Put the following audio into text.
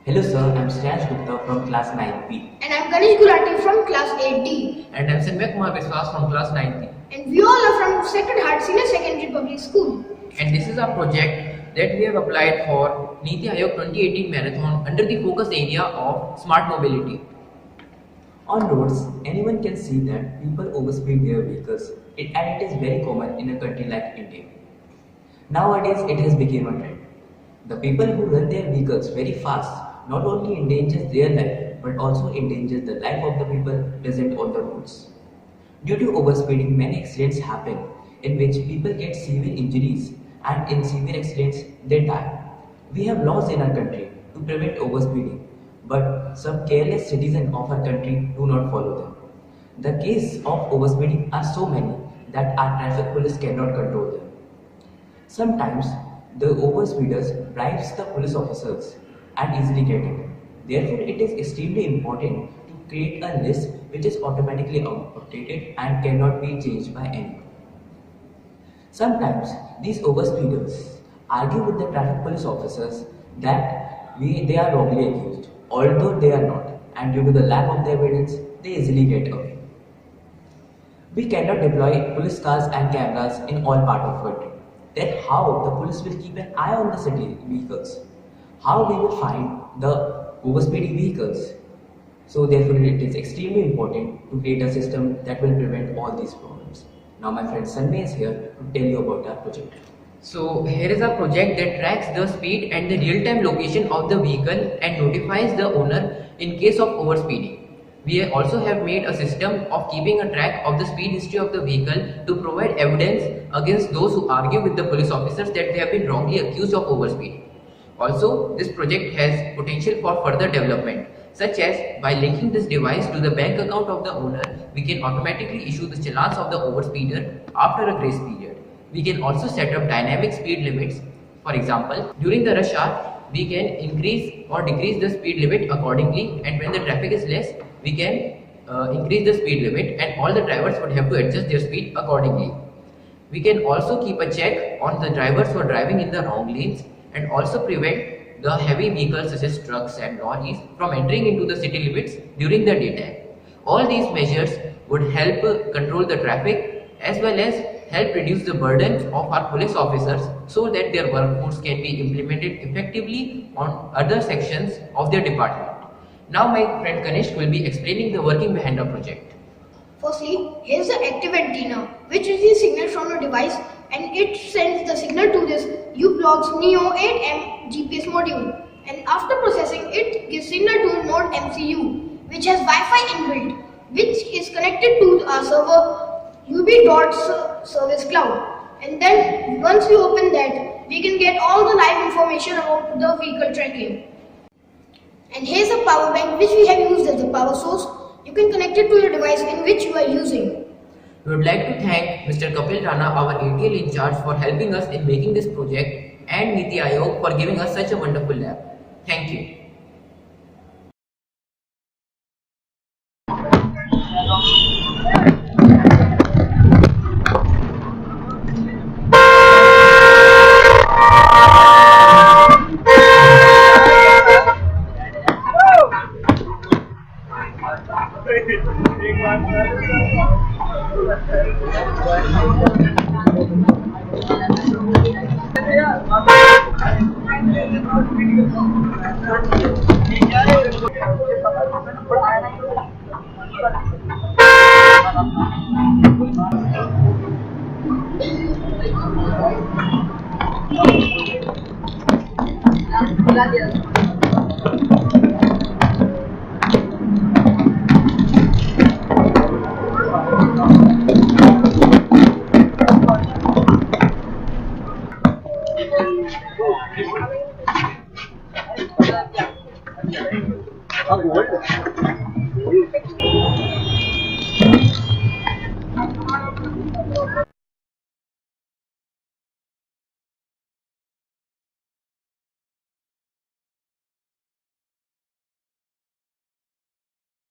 Hello sir, I'm Shreyans Gupta from class 9B. And I'm Ganesh Gulati from class 8D. And I'm Sanmay Kumar Biswas from class 9th. And we all are from Sacred Heart Senior Secondary Public School. And this is our project that we have applied for Niti Aayog 2018 Marathon under the focus area of smart mobility. On roads, anyone can see that people overspeed their vehicles and it is very common in a country like India. Nowadays, it has become a trend. The people who run their vehicles very fast not only endangers their life but also endangers the life of the people present on the roads. Due to overspeeding, many accidents happen in which people get severe injuries and in severe accidents they die. We have laws in our country to prevent overspeeding, but some careless citizens of our country do not follow them. The cases of overspeeding are so many that our traffic police cannot control them. Sometimes the overspeeders bribes the police officers and easily get it. Therefore, it is extremely important to create a list which is automatically updated and cannot be changed by anyone. Sometimes these overspeeders argue with the traffic police officers that they are wrongly accused, although they are not, and due to the lack of the evidence, they easily get away. We cannot deploy police cars and cameras in all parts of the country. Then how the police will keep an eye on the city vehicles? How we will find the overspeeding vehicles? So therefore it is extremely important to create a system that will prevent all these problems. Now my friend Sanmay is here to tell you about our project. So here is a project that tracks the speed and the real-time location of the vehicle and notifies the owner in case of overspeeding. We also have made a system of keeping a track of the speed history of the vehicle to provide evidence against those who argue with the police officers that they have been wrongly accused of overspeeding. Also, this project has potential for further development, such as by linking this device to the bank account of the owner, we can automatically issue the challans of the overspeeder after a grace period. We can also set up dynamic speed limits. For example, during the rush hour, we can increase or decrease the speed limit accordingly, and when the traffic is less, we can increase the speed limit and all the drivers would have to adjust their speed accordingly. We can also keep a check on the drivers who are driving in the wrong lanes and also prevent the heavy vehicles such as trucks and lorries from entering into the city limits during the daytime. All these measures would help control the traffic as well as help reduce the burden of our police officers so that their workforce can be implemented effectively on other sections of their department. Now my friend Ganesh will be explaining the working behind the project. Firstly, here's the active antenna, which receives signal from a device and it sends the signal to this U-Block's Neo 8M GPS module. And after processing, it gives signal to Node MCU, which has Wi-Fi inbuilt, which is connected to our server UB.service cloud. And then once we open that, we can get all the live information about the vehicle tracking. And here's a power bank which we have used as the power source. You can connect it to your device in which you are using. We would like to thank Mr. Kapil Rana, our ATL in charge, for helping us in making this project, and Niti Aayog for giving us such a wonderful lab. Thank you. Gracias.